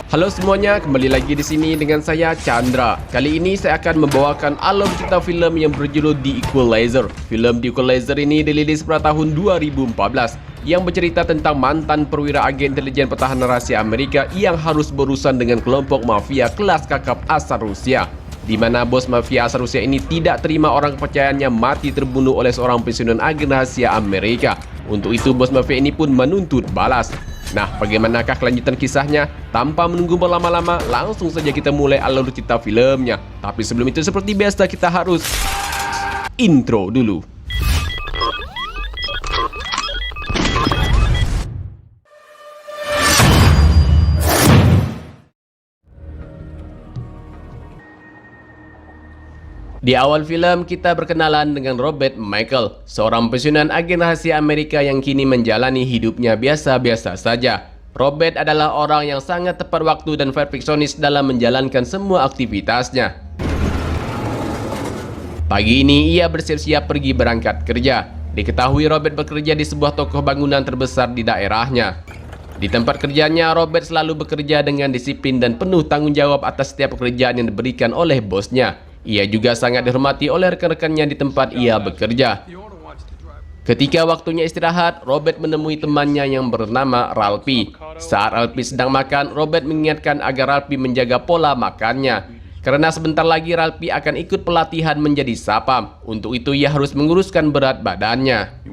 Halo semuanya, kembali lagi di sini dengan saya Chandra. Kali ini saya akan membawakan alur cerita film yang berjudul The Equalizer. Film The Equalizer ini dirilis pada tahun 2014 yang bercerita tentang mantan perwira agen intelijen pertahanan rahasia Amerika yang harus berurusan dengan kelompok mafia kelas kakap asal Rusia, di mana bos mafia asal Rusia ini tidak terima orang kepercayaannya mati terbunuh oleh seorang pensiunan agen rahasia Amerika. Untuk itu bos mafia ini pun menuntut balas. Nah, bagaimanakah kelanjutan kisahnya? Tanpa menunggu berlama-lama, langsung saja kita mulai alur cerita filmnya. Tapi sebelum itu, seperti biasa, kita harus intro dulu. Di awal film, kita berkenalan dengan Robert Michael, seorang pensiunan agen rahasia Amerika yang kini menjalani hidupnya biasa-biasa saja. Robert adalah orang yang sangat tepat waktu dan perfeksionis dalam menjalankan semua aktivitasnya. Pagi ini, ia bersiap-siap pergi berangkat kerja. Diketahui Robert bekerja di sebuah toko bangunan terbesar di daerahnya. Di tempat kerjanya, Robert selalu bekerja dengan disiplin dan penuh tanggung jawab atas setiap pekerjaan yang diberikan oleh bosnya. Ia juga sangat dihormati oleh rekan-rekannya di tempat ia bekerja. Ketika waktunya istirahat, Robert menemui temannya yang bernama Ralphie. Saat Ralphie sedang makan, Robert mengingatkan agar Ralphie menjaga pola makannya. Karena sebentar lagi Ralphie akan ikut pelatihan menjadi sapam. Untuk itu ia harus menguruskan berat badannya.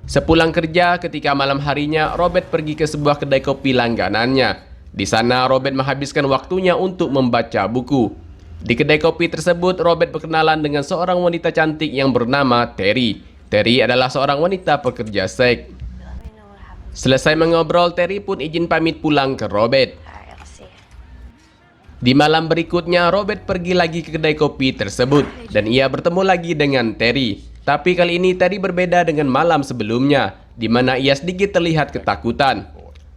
Sepulang kerja, ketika malam harinya, Robert pergi ke sebuah kedai kopi langganannya. Di sana, Robert menghabiskan waktunya untuk membaca buku. Di kedai kopi tersebut, Robert berkenalan dengan seorang wanita cantik yang bernama Terry. Terry adalah seorang wanita pekerja seks. Selesai mengobrol, Terry pun izin pamit pulang ke Robert. Di malam berikutnya, Robert pergi lagi ke kedai kopi tersebut dan ia bertemu lagi dengan Terry. Tapi kali ini Terry berbeda dengan malam sebelumnya, di mana ia sedikit terlihat ketakutan.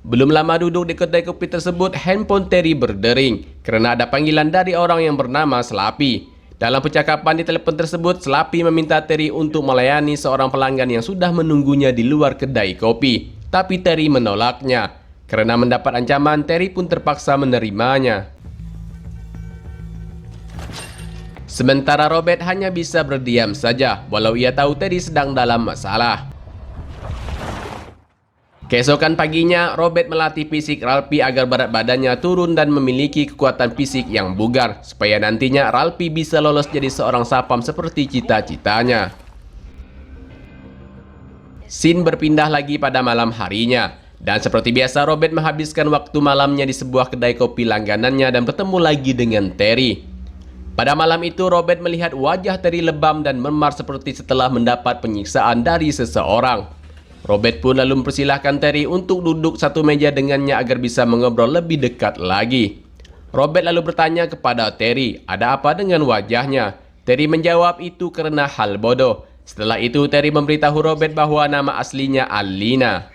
Belum lama duduk di kedai kopi tersebut, handphone Terry berdering karena ada panggilan dari orang yang bernama Slappy. Dalam percakapan di telepon tersebut, Slappy meminta Terry untuk melayani seorang pelanggan yang sudah menunggunya di luar kedai kopi. Tapi Terry menolaknya. Karena mendapat ancaman, Terry pun terpaksa menerimanya. Sementara Robert hanya bisa berdiam saja, walau ia tahu Terry sedang dalam masalah. Keesokan paginya, Robert melatih fisik Ralphie agar berat badannya turun dan memiliki kekuatan fisik yang bugar, supaya nantinya Ralphie bisa lolos jadi seorang sapam seperti cita-citanya. Scene berpindah lagi pada malam harinya, dan seperti biasa Robert menghabiskan waktu malamnya di sebuah kedai kopi langganannya dan bertemu lagi dengan Terry. Pada malam itu, Robert melihat wajah Terry lebam dan memar seperti setelah mendapat penyiksaan dari seseorang. Robert pun lalu mempersilahkan Terry untuk duduk satu meja dengannya agar bisa mengobrol lebih dekat lagi. Robert lalu bertanya kepada Terry, ada apa dengan wajahnya? Terry menjawab itu karena hal bodoh. Setelah itu, Terry memberitahu Robert bahwa nama aslinya Alina.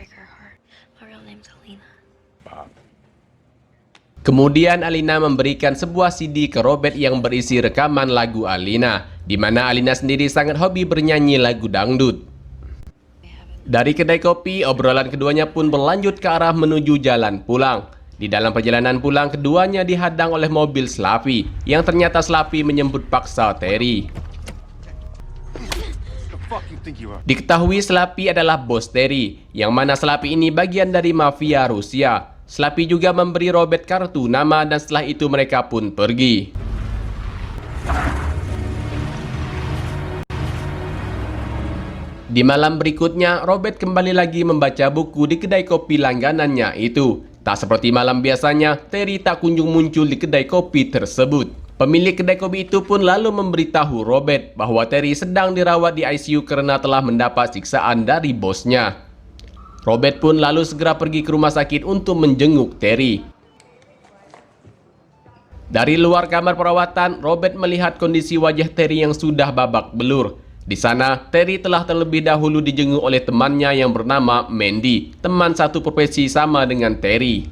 Kemudian Alina memberikan sebuah CD ke Robert yang berisi rekaman lagu Alina, di mana Alina sendiri sangat hobi bernyanyi lagu dangdut. Dari kedai kopi, obrolan keduanya pun berlanjut ke arah menuju jalan pulang. Di dalam perjalanan pulang, keduanya dihadang oleh mobil Slappy, yang ternyata Slappy menyambut paksa Terry. Diketahui Slappy adalah bos Terry, yang mana Slappy ini bagian dari mafia Rusia. Slappy juga memberi Robert kartu nama dan setelah itu mereka pun pergi. Di malam berikutnya, Robert kembali lagi membaca buku di kedai kopi langganannya itu. Tak seperti malam biasanya, Terry tak kunjung muncul di kedai kopi tersebut. Pemilik kedai kopi itu pun lalu memberitahu Robert bahwa Terry sedang dirawat di ICU karena telah mendapat siksaan dari bosnya. Robert pun lalu segera pergi ke rumah sakit untuk menjenguk Terry. Dari luar kamar perawatan, Robert melihat kondisi wajah Terry yang sudah babak belur. Di sana, Terry telah terlebih dahulu dijenguk oleh temannya yang bernama Mandy, teman satu profesi sama dengan Terry.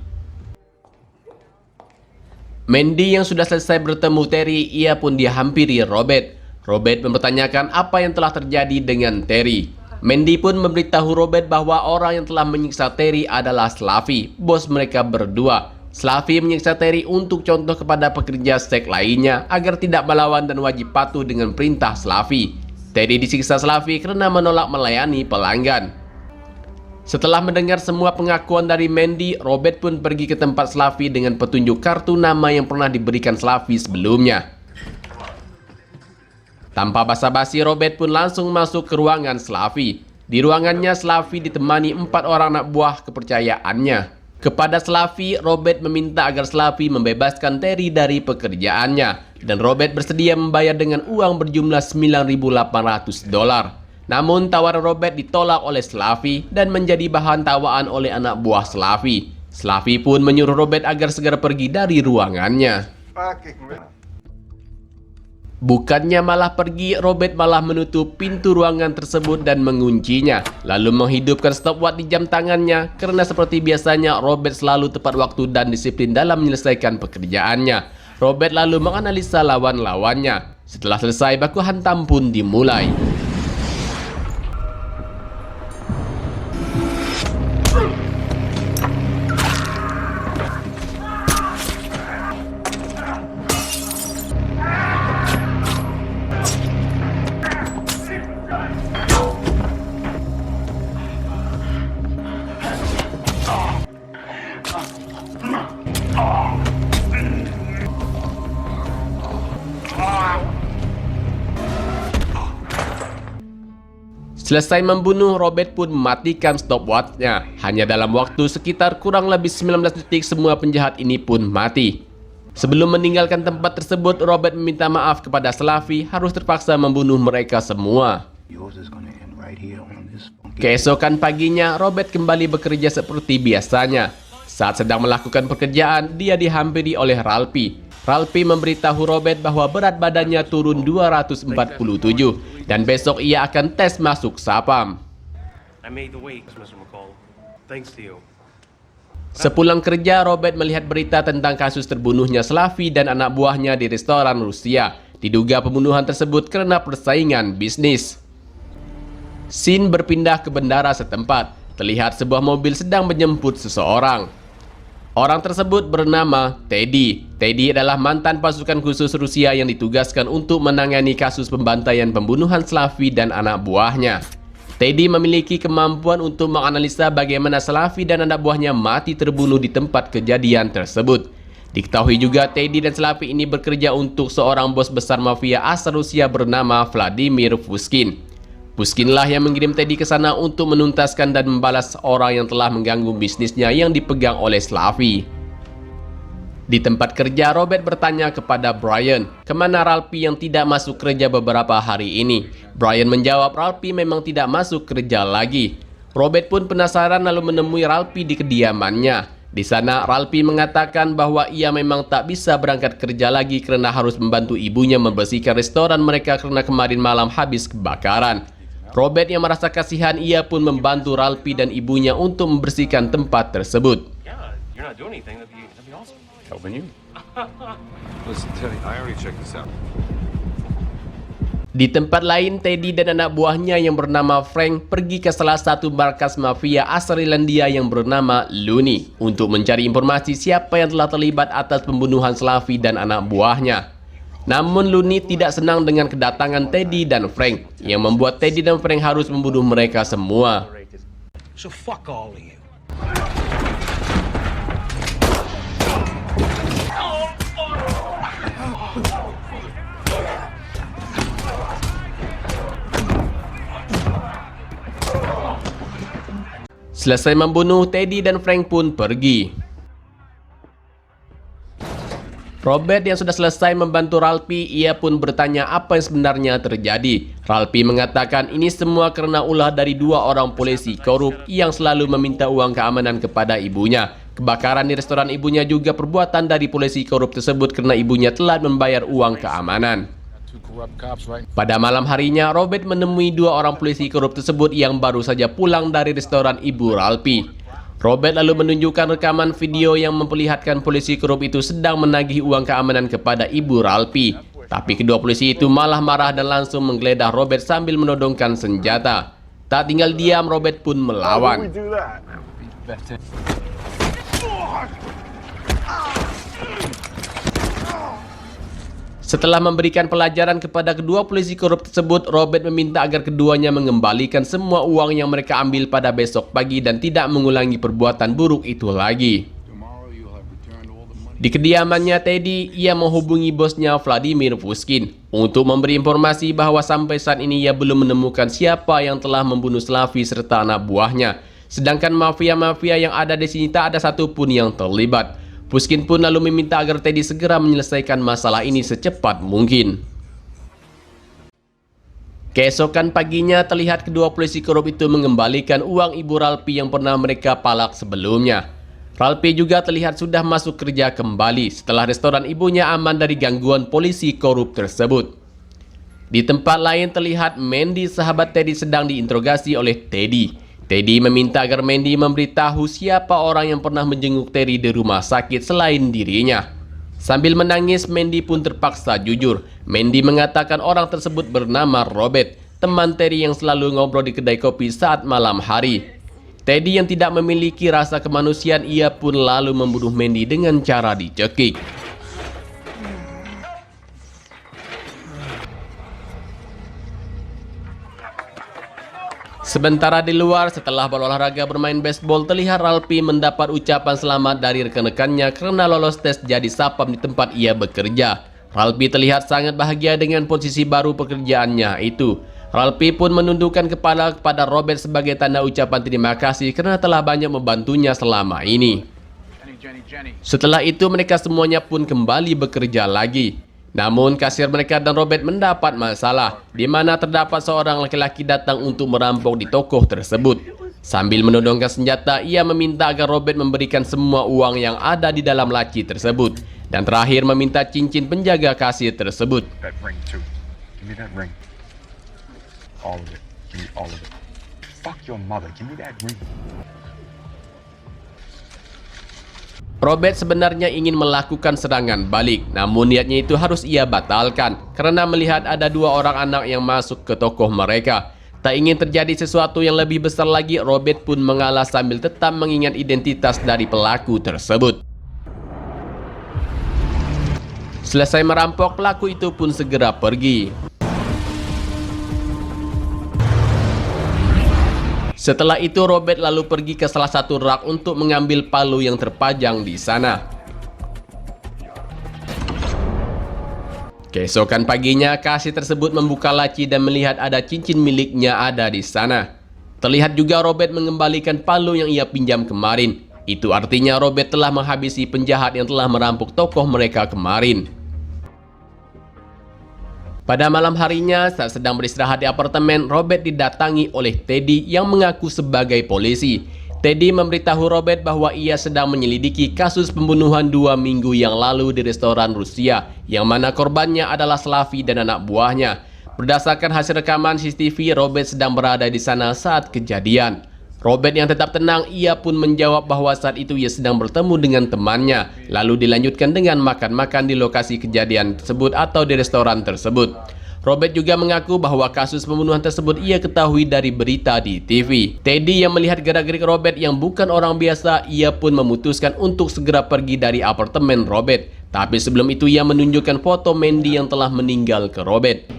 Mandy yang sudah selesai bertemu Terry, ia pun dihampiri Robert. Robert mempertanyakan apa yang telah terjadi dengan Terry. Mandy pun memberitahu Robert bahwa orang yang telah menyiksa Terry adalah Slavi, bos mereka berdua. Slavi menyiksa Terry untuk contoh kepada pekerja seks lainnya agar tidak melawan dan wajib patuh dengan perintah Slavi. Terry disiksa Slavi karena menolak melayani pelanggan. Setelah mendengar semua pengakuan dari Mandy, Robert pun pergi ke tempat Slavi dengan petunjuk kartu nama yang pernah diberikan Slavi sebelumnya. Tanpa basa-basi, Robert pun langsung masuk ke ruangan Slavi. Di ruangannya, Slavi ditemani 4 orang anak buah kepercayaannya. Kepada Slavi, Robert meminta agar Slavi membebaskan Terry dari pekerjaannya. Dan Robert bersedia membayar dengan uang berjumlah $9.800. Namun tawaran Robert ditolak oleh Slavi dan menjadi bahan tawaan oleh anak buah Slavi. Slavi pun menyuruh Robert agar segera pergi dari ruangannya. Bukannya malah pergi, Robert malah menutup pintu ruangan tersebut dan menguncinya, lalu menghidupkan stopwatch di jam tangannya karena seperti biasanya Robert selalu tepat waktu dan disiplin dalam menyelesaikan pekerjaannya. Robert lalu menganalisa lawan-lawannya. Setelah selesai, baku hantam pun dimulai. Selesai membunuh, Robert pun mematikan stopwatch-nya. Hanya dalam waktu sekitar kurang lebih 19 detik semua penjahat ini pun mati. Sebelum meninggalkan tempat tersebut, Robert meminta maaf kepada Slavi harus terpaksa membunuh mereka semua. Keesokan paginya, Robert kembali bekerja seperti biasanya. Saat sedang melakukan pekerjaan, dia dihampiri oleh Ralphie. Ralphie memberitahu Robert bahwa berat badannya turun 247 dan besok ia akan tes masuk Sapam. Sepulang kerja, Robert melihat berita tentang kasus terbunuhnya Slavi dan anak buahnya di restoran Rusia. Diduga pembunuhan tersebut karena persaingan bisnis. Scene berpindah ke bandara setempat. Terlihat sebuah mobil sedang menjemput seseorang. Orang tersebut bernama Teddy. Teddy adalah mantan pasukan khusus Rusia yang ditugaskan untuk menangani kasus pembantaian pembunuhan Slavi dan anak buahnya. Teddy memiliki kemampuan untuk menganalisa bagaimana Slavi dan anak buahnya mati terbunuh di tempat kejadian tersebut. Diketahui juga Teddy dan Slavi ini bekerja untuk seorang bos besar mafia asal Rusia bernama Vladimir Pushkin. Pushkinlah yang mengirim Teddy ke sana untuk menuntaskan dan membalas orang yang telah mengganggu bisnisnya yang dipegang oleh Slavi. Di tempat kerja, Robert bertanya kepada Brian, kemana Ralphie yang tidak masuk kerja beberapa hari ini. Brian menjawab Ralphie memang tidak masuk kerja lagi. Robert pun penasaran lalu menemui Ralphie di kediamannya. Di sana, Ralphie mengatakan bahwa ia memang tak bisa berangkat kerja lagi karena harus membantu ibunya membersihkan restoran mereka karena kemarin malam habis kebakaran. Robert yang merasa kasihan, ia pun membantu Ralphie dan ibunya untuk membersihkan tempat tersebut. Di tempat lain, Teddy dan anak buahnya yang bernama Frank pergi ke salah satu markas mafia asal Irlandia yang bernama Looney untuk mencari informasi siapa yang telah terlibat atas pembunuhan Slavi dan anak buahnya. Namun Looney tidak senang dengan kedatangan Teddy dan Frank, yang membuat Teddy dan Frank harus membunuh mereka semua. So fuck all of you. Selesai membunuh, Teddy dan Frank pun pergi. Robert yang sudah selesai membantu Ralphie, ia pun bertanya apa yang sebenarnya terjadi. Ralphie mengatakan ini semua karena ulah dari 2 orang polisi korup yang selalu meminta uang keamanan kepada ibunya. Kebakaran di restoran ibunya juga perbuatan dari polisi korup tersebut karena ibunya telah membayar uang keamanan. Pada malam harinya, Robert menemui 2 orang polisi korup tersebut yang baru saja pulang dari restoran ibu Ralphie. Robert lalu menunjukkan rekaman video yang memperlihatkan polisi korup itu sedang menagih uang keamanan kepada ibu Ralphie. Tapi kedua polisi itu malah marah dan langsung menggeledah Robert sambil menodongkan senjata. Tak tinggal diam, Robert pun melawan. Setelah memberikan pelajaran kepada kedua polisi korup tersebut, Robert meminta agar keduanya mengembalikan semua uang yang mereka ambil pada besok pagi dan tidak mengulangi perbuatan buruk itu lagi. Di kediamannya Teddy, ia menghubungi bosnya Vladimir Pushkin untuk memberi informasi bahwa sampai saat ini ia belum menemukan siapa yang telah membunuh Slavi serta anak buahnya. Sedangkan mafia-mafia yang ada di sini tak ada satupun yang terlibat. Pushkin pun lalu meminta agar Teddy segera menyelesaikan masalah ini secepat mungkin. Keesokan paginya terlihat kedua polisi korup itu mengembalikan uang ibu Ralphie yang pernah mereka palak sebelumnya. Ralphie juga terlihat sudah masuk kerja kembali setelah restoran ibunya aman dari gangguan polisi korup tersebut. Di tempat lain terlihat Mandy, sahabat Teddy, sedang diinterogasi oleh Teddy. Teddy meminta agar Mandy memberitahu siapa orang yang pernah menjenguk Teddy di rumah sakit selain dirinya. Sambil menangis, Mandy pun terpaksa jujur. Mandy mengatakan orang tersebut bernama Robert, teman Teddy yang selalu ngobrol di kedai kopi saat malam hari. Teddy yang tidak memiliki rasa kemanusiaan, ia pun lalu membunuh Mandy dengan cara dicekik. Sementara di luar, setelah berolahraga bermain baseball, terlihat Ralphie mendapat ucapan selamat dari rekan-rekannya karena lolos tes jadi sapam di tempat ia bekerja. Ralphie terlihat sangat bahagia dengan posisi baru pekerjaannya itu. Ralphie pun menundukkan kepala kepada Robert sebagai tanda ucapan terima kasih karena telah banyak membantunya selama ini. Setelah itu mereka semuanya pun kembali bekerja lagi. Namun kasir mereka dan Robert mendapat masalah, di mana terdapat seorang laki-laki datang untuk merampok di toko tersebut. Sambil menodongkan senjata, ia meminta agar Robert memberikan semua uang yang ada di dalam laci tersebut. Dan terakhir meminta cincin penjaga kasir tersebut. Robert sebenarnya ingin melakukan serangan balik, namun niatnya itu harus ia batalkan karena melihat ada dua orang anak yang masuk ke toko mereka. Tak ingin terjadi sesuatu yang lebih besar lagi, Robert pun mengalah sambil tetap mengingat identitas dari pelaku tersebut. Selesai merampok, pelaku itu pun segera pergi. Setelah itu Robert lalu pergi ke salah satu rak untuk mengambil palu yang terpajang di sana. Keesokan paginya, kasir tersebut membuka laci dan melihat ada cincin miliknya ada di sana. Terlihat juga Robert mengembalikan palu yang ia pinjam kemarin. Itu artinya Robert telah menghabisi penjahat yang telah merampok toko mereka kemarin. Pada malam harinya, saat sedang beristirahat di apartemen, Robert didatangi oleh Teddy yang mengaku sebagai polisi. Teddy memberitahu Robert bahwa ia sedang menyelidiki kasus pembunuhan 2 minggu yang lalu di restoran Rusia, yang mana korbannya adalah Slavi dan anak buahnya. Berdasarkan hasil rekaman CCTV, Robert sedang berada di sana saat kejadian. Robert yang tetap tenang, ia pun menjawab bahwa saat itu ia sedang bertemu dengan temannya, lalu dilanjutkan dengan makan-makan di lokasi kejadian tersebut atau di restoran tersebut. Robert juga mengaku bahwa kasus pembunuhan tersebut ia ketahui dari berita di TV. Teddy yang melihat gerak-gerik Robert yang bukan orang biasa, ia pun memutuskan untuk segera pergi dari apartemen Robert. Tapi sebelum itu ia menunjukkan foto Mandy yang telah meninggal ke Robert.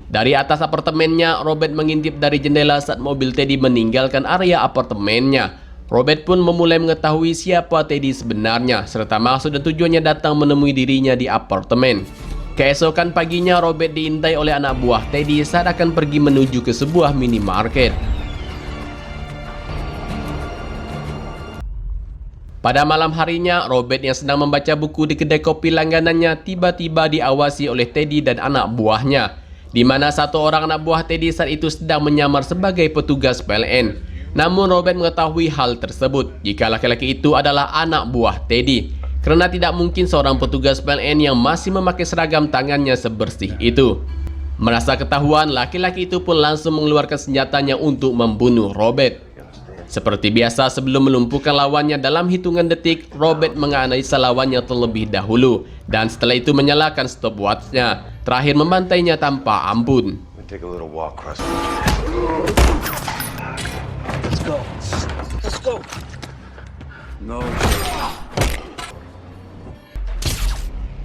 Dari atas apartemennya, Robert mengintip dari jendela saat mobil Teddy meninggalkan area apartemennya. Robert pun memulai mengetahui siapa Teddy sebenarnya, serta maksud dan tujuannya datang menemui dirinya di apartemen. Keesokan paginya, Robert diintai oleh anak buah Teddy saat akan pergi menuju ke sebuah minimarket. Pada malam harinya, Robert yang sedang membaca buku di kedai kopi langganannya tiba-tiba diawasi oleh Teddy dan anak buahnya, di mana satu orang anak buah Teddy saat itu sedang menyamar sebagai petugas PLN. Namun Robert mengetahui hal tersebut jika laki-laki itu adalah anak buah Teddy, karena tidak mungkin seorang petugas PLN yang masih memakai seragam tangannya sebersih itu. Merasa ketahuan, laki-laki itu pun langsung mengeluarkan senjatanya untuk membunuh Robert. Seperti biasa, sebelum melumpuhkan lawannya dalam hitungan detik, Robert menganalisa lawannya terlebih dahulu dan setelah itu menyalakan stopwatch-nya. Terakhir membantainya tanpa ampun. Take a little walk across. Let's go. No.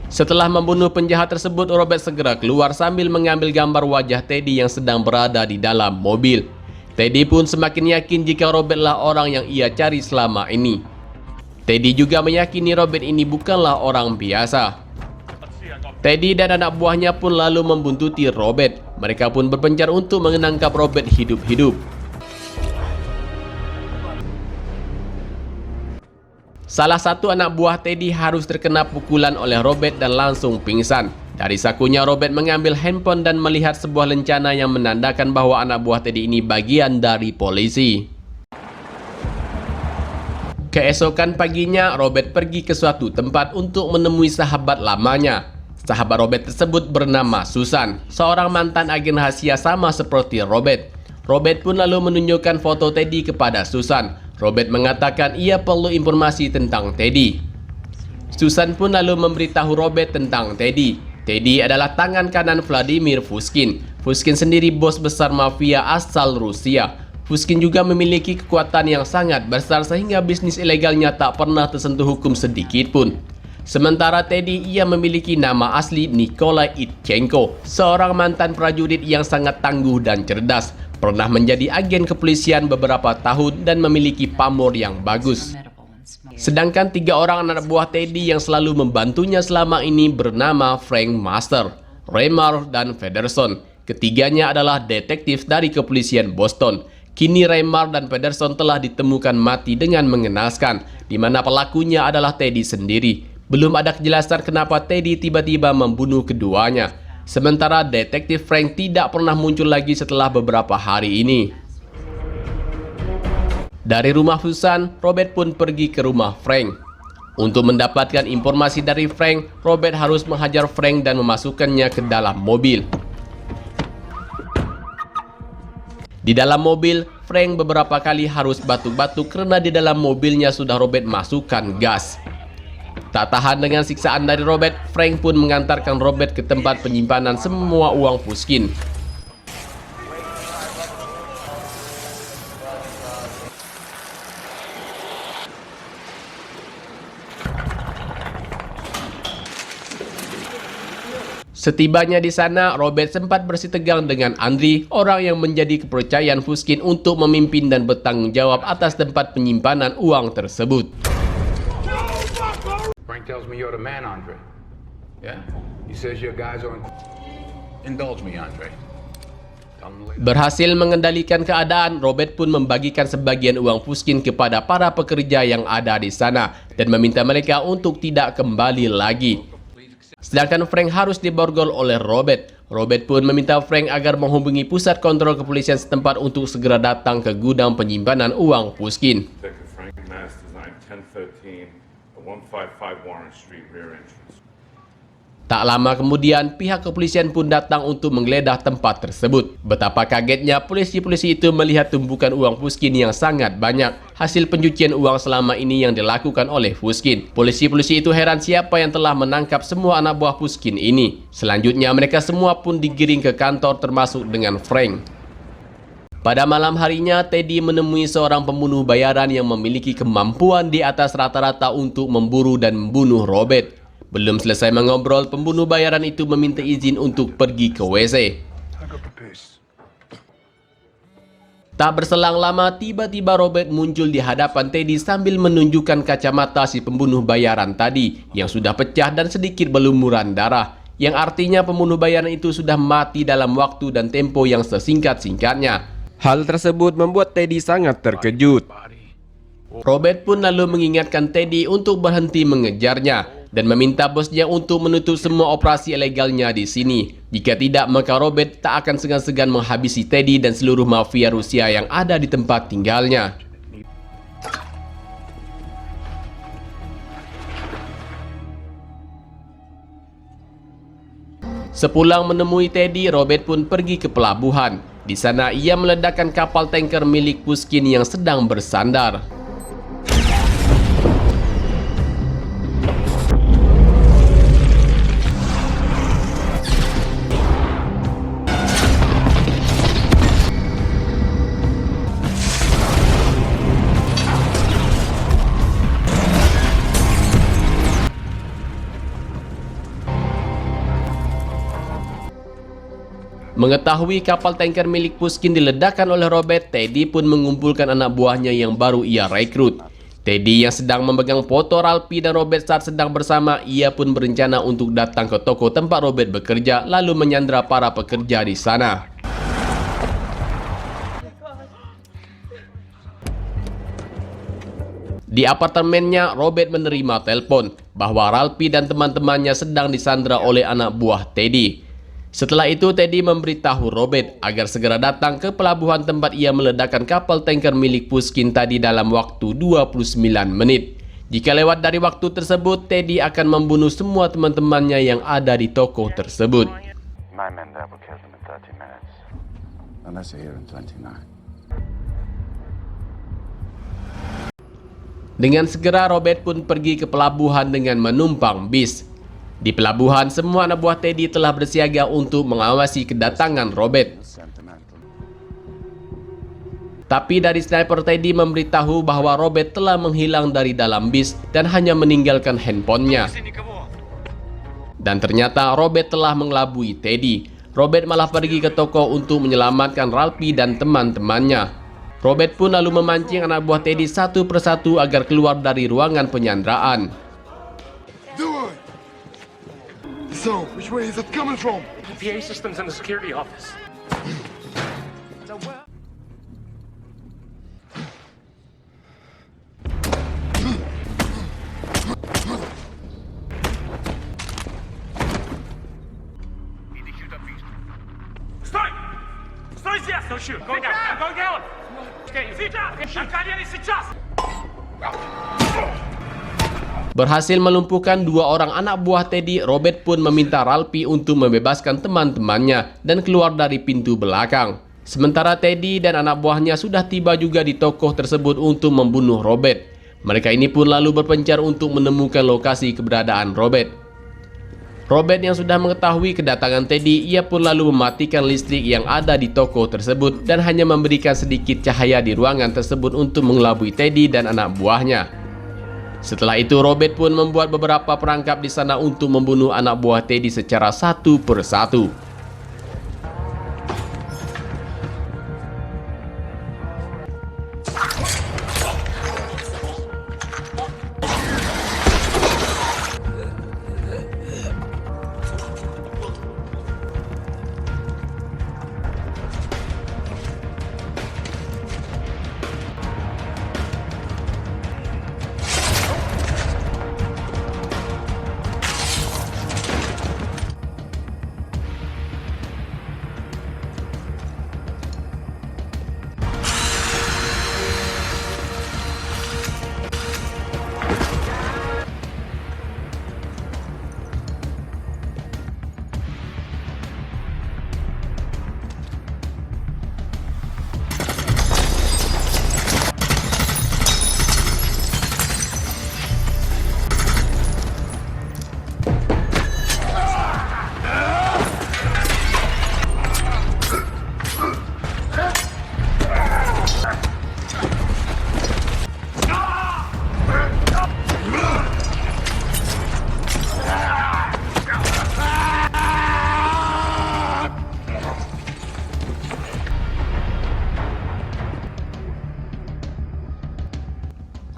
Setelah membunuh penjahat tersebut, Robert segera keluar sambil mengambil gambar wajah Teddy yang sedang berada di dalam mobil. Teddy pun semakin yakin jika Robert lah orang yang ia cari selama ini. Teddy juga meyakini Robert ini bukanlah orang biasa. Teddy dan anak buahnya pun lalu membuntuti Robert. Mereka pun berpencar untuk menangkap Robert hidup-hidup. Salah satu anak buah Teddy harus terkena pukulan oleh Robert dan langsung pingsan. Dari sakunya, Robert mengambil handphone dan melihat sebuah lencana yang menandakan bahwa anak buah Teddy ini bagian dari polisi. Keesokan paginya, Robert pergi ke suatu tempat untuk menemui sahabat lamanya. Sahabat Robert tersebut bernama Susan, seorang mantan agen rahasia sama seperti Robert. Robert pun lalu menunjukkan foto Teddy kepada Susan. Robert mengatakan ia perlu informasi tentang Teddy. Susan pun lalu memberitahu Robert tentang Teddy. Teddy adalah tangan kanan Vladimir Pushkin. Pushkin sendiri bos besar mafia asal Rusia. Pushkin juga memiliki kekuatan yang sangat besar sehingga bisnis ilegalnya tak pernah tersentuh hukum sedikit pun. Sementara Teddy, ia memiliki nama asli Nikolai Itchenko, seorang mantan prajurit yang sangat tangguh dan cerdas. Pernah menjadi agen kepolisian beberapa tahun dan memiliki pamor yang bagus. Sedangkan 3 orang anak buah Teddy yang selalu membantunya selama ini bernama Frank Master, Raymar, dan Federson. Ketiganya adalah detektif dari kepolisian Boston. Kini Raymar dan Federson telah ditemukan mati dengan mengenaskan, di mana pelakunya adalah Teddy sendiri. Belum ada kejelasan kenapa Teddy tiba-tiba membunuh keduanya. Sementara detektif Frank tidak pernah muncul lagi setelah beberapa hari ini. Dari rumah Susan, Robert pun pergi ke rumah Frank. Untuk mendapatkan informasi dari Frank, Robert harus menghajar Frank dan memasukkannya ke dalam mobil. Di dalam mobil, Frank beberapa kali harus batuk-batuk karena di dalam mobilnya sudah Robert masukkan gas. Tak tahan dengan siksaan dari Robert, Frank pun mengantarkan Robert ke tempat penyimpanan semua uang Pushkin. Setibanya di sana, Robert sempat bersitegang dengan Andriy, orang yang menjadi kepercayaan Pushkin untuk memimpin dan bertanggung jawab atas tempat penyimpanan uang tersebut. Frank tells me you're the man, Andre. Yeah? He says your guys are... Indulge me, Andre. Tell him later. Berhasil mengendalikan keadaan, Robert pun membagikan sebagian uang Pushkin kepada para pekerja yang ada di sana dan meminta mereka untuk tidak kembali lagi. Sedangkan Frank harus diborgol oleh Robert. Robert pun meminta Frank agar menghubungi pusat kontrol kepolisian setempat untuk segera datang ke gudang penyimpanan uang Pushkin. Detective Frank Mass Design 1013, 155 Warren Street, rear entrance. Tak lama kemudian, pihak kepolisian pun datang untuk menggeledah tempat tersebut. Betapa kagetnya polisi-polisi itu melihat tumpukan uang Pushkin yang sangat banyak, hasil pencucian uang selama ini yang dilakukan oleh Pushkin. Polisi-polisi itu heran siapa yang telah menangkap semua anak buah Pushkin ini. Selanjutnya, mereka semua pun digiring ke kantor termasuk dengan Frank. Pada malam harinya, Teddy menemui seorang pembunuh bayaran yang memiliki kemampuan di atas rata-rata untuk memburu dan membunuh Robert. Belum selesai mengobrol, pembunuh bayaran itu meminta izin untuk pergi ke WC. Tak berselang lama, tiba-tiba Robert muncul di hadapan Teddy sambil menunjukkan kacamata si pembunuh bayaran tadi yang sudah pecah dan sedikit berlumuran darah, yang artinya pembunuh bayaran itu sudah mati dalam waktu dan tempo yang sesingkat-singkatnya. Hal tersebut membuat Teddy sangat terkejut. Robert pun lalu mengingatkan Teddy untuk berhenti mengejarnya dan meminta bosnya untuk menutup semua operasi ilegalnya di sini. Jika tidak, maka Robert tak akan segan-segan menghabisi Teddy dan seluruh mafia Rusia yang ada di tempat tinggalnya. Sepulang menemui Teddy, Robert pun pergi ke pelabuhan. Di sana ia meledakkan kapal tanker milik Pushkin yang sedang bersandar. Mengetahui kapal tanker milik Pushkin diledakkan oleh Robert, Teddy pun mengumpulkan anak buahnya yang baru ia rekrut. Teddy yang sedang memegang foto Ralphie dan Robert saat sedang bersama, ia pun berencana untuk datang ke toko tempat Robert bekerja lalu menyandra para pekerja di sana. Di apartemennya, Robert menerima telepon bahwa Ralphie dan teman-temannya sedang disandra oleh anak buah Teddy. Setelah itu, Teddy memberitahu Robert agar segera datang ke pelabuhan tempat ia meledakkan kapal tanker milik Pushkin tadi dalam waktu 29 menit. Jika lewat dari waktu tersebut, Teddy akan membunuh semua teman-temannya yang ada di toko tersebut. My men there will kill them in 30 minutes. Unless they're here in 29. Dengan segera, Robert pun pergi ke pelabuhan dengan menumpang bis. Di pelabuhan, semua anak buah Teddy telah bersiaga untuk mengawasi kedatangan Robert. Tapi dari sniper, Teddy memberitahu bahwa Robert telah menghilang dari dalam bis dan hanya meninggalkan handphonenya. Dan ternyata Robert telah mengelabui Teddy. Robert malah pergi ke toko untuk menyelamatkan Ralphie dan teman-temannya. Robert pun lalu memancing anak buah Teddy satu persatu agar keluar dari ruangan penyanderaan. So, which way is it coming from? PA systems in the security office. Стой! Стой здесь! Don't shoot! Go down! I'm going down! Сейчас! Аркадий, сейчас! Berhasil melumpuhkan dua orang anak buah Teddy, Robert pun meminta Ralphie untuk membebaskan teman-temannya dan keluar dari pintu belakang. Sementara Teddy dan anak buahnya sudah tiba juga di toko tersebut untuk membunuh Robert. Mereka ini pun lalu berpencar untuk menemukan lokasi keberadaan Robert. Robert yang sudah mengetahui kedatangan Teddy, ia pun lalu mematikan listrik yang ada di toko tersebut dan hanya memberikan sedikit cahaya di ruangan tersebut untuk mengelabui Teddy dan anak buahnya. Setelah itu, Robert pun membuat beberapa perangkap di sana untuk membunuh anak buah Teddy secara satu persatu.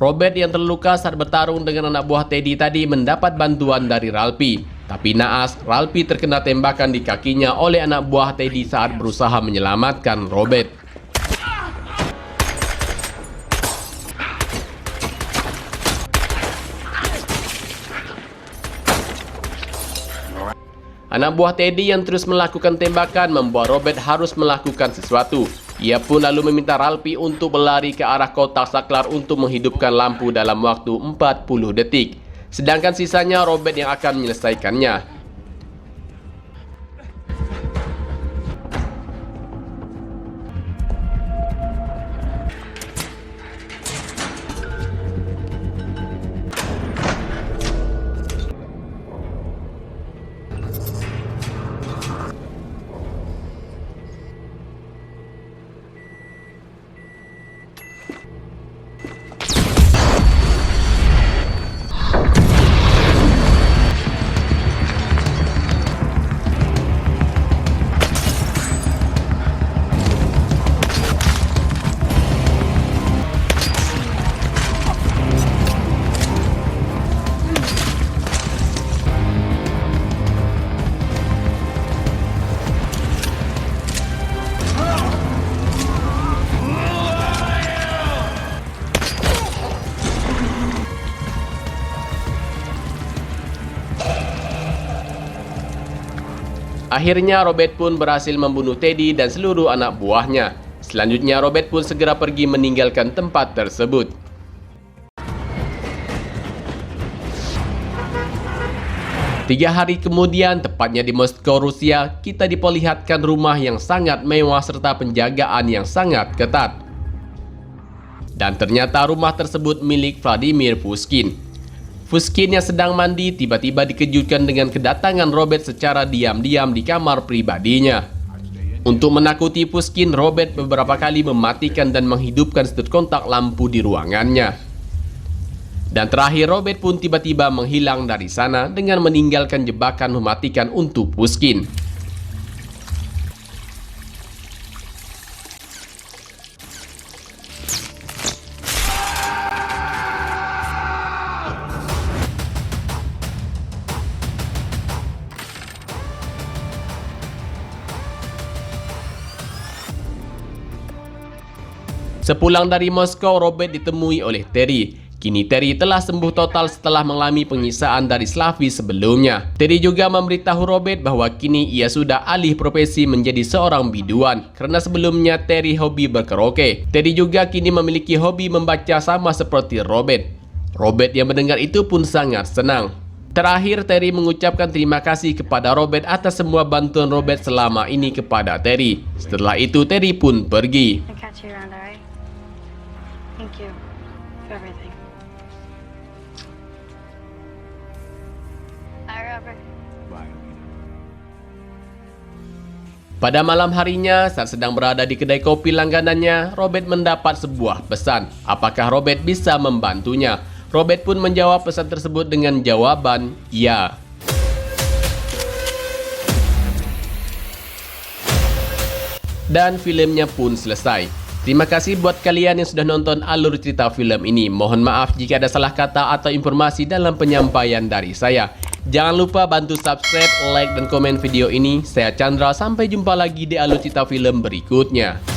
Robert yang terluka saat bertarung dengan anak buah Teddy tadi mendapat bantuan dari Ralphie. Tapi naas, Ralphie terkena tembakan di kakinya oleh anak buah Teddy saat berusaha menyelamatkan Robert. Anak buah Teddy yang terus melakukan tembakan membuat Robert harus melakukan sesuatu. Ia pun lalu meminta Ralphie untuk berlari ke arah kotak saklar untuk menghidupkan lampu dalam waktu 40 detik. Sedangkan sisanya Robert yang akan menyelesaikannya. Akhirnya Robert pun berhasil membunuh Teddy dan seluruh anak buahnya. Selanjutnya Robert pun segera pergi meninggalkan tempat tersebut. Tiga hari kemudian, tepatnya di Moskow, Rusia, kita diperlihatkan rumah yang sangat mewah serta penjagaan yang sangat ketat. Dan ternyata rumah tersebut milik Vladimir Pushkin. Pushkin yang sedang mandi tiba-tiba dikejutkan dengan kedatangan Robert secara diam-diam di kamar pribadinya. Untuk menakuti Pushkin, Robert beberapa kali mematikan dan menghidupkan sudut kontak lampu di ruangannya. Dan terakhir Robert pun tiba-tiba menghilang dari sana dengan meninggalkan jebakan mematikan untuk Pushkin. Sepulang dari Moskow, Robert ditemui oleh Terry. Kini Terry telah sembuh total setelah mengalami penyiksaan dari Slavi sebelumnya. Terry juga memberitahu Robert bahwa kini ia sudah alih profesi menjadi seorang biduan, karena sebelumnya Terry hobi berkaraoke. Terry juga kini memiliki hobi membaca sama seperti Robert. Robert yang mendengar itu pun sangat senang. Terakhir, Terry mengucapkan terima kasih kepada Robert atas semua bantuan Robert selama ini kepada Terry. Setelah itu Terry pun pergi. I'll catch you around, alright? Thank you for everything. Bye, Robert. Pada malam harinya, saat sedang berada di kedai kopi langganannya, Robert mendapat sebuah pesan. Apakah Robert bisa membantunya? Robert pun menjawab pesan tersebut dengan jawaban ya. Dan filmnya pun selesai. Terima kasih buat kalian yang sudah nonton alur cerita film ini. Mohon maaf jika ada salah kata atau informasi dalam penyampaian dari saya. Jangan lupa bantu subscribe, like, dan komen video ini. Saya Chandra, sampai jumpa lagi di alur cerita film berikutnya.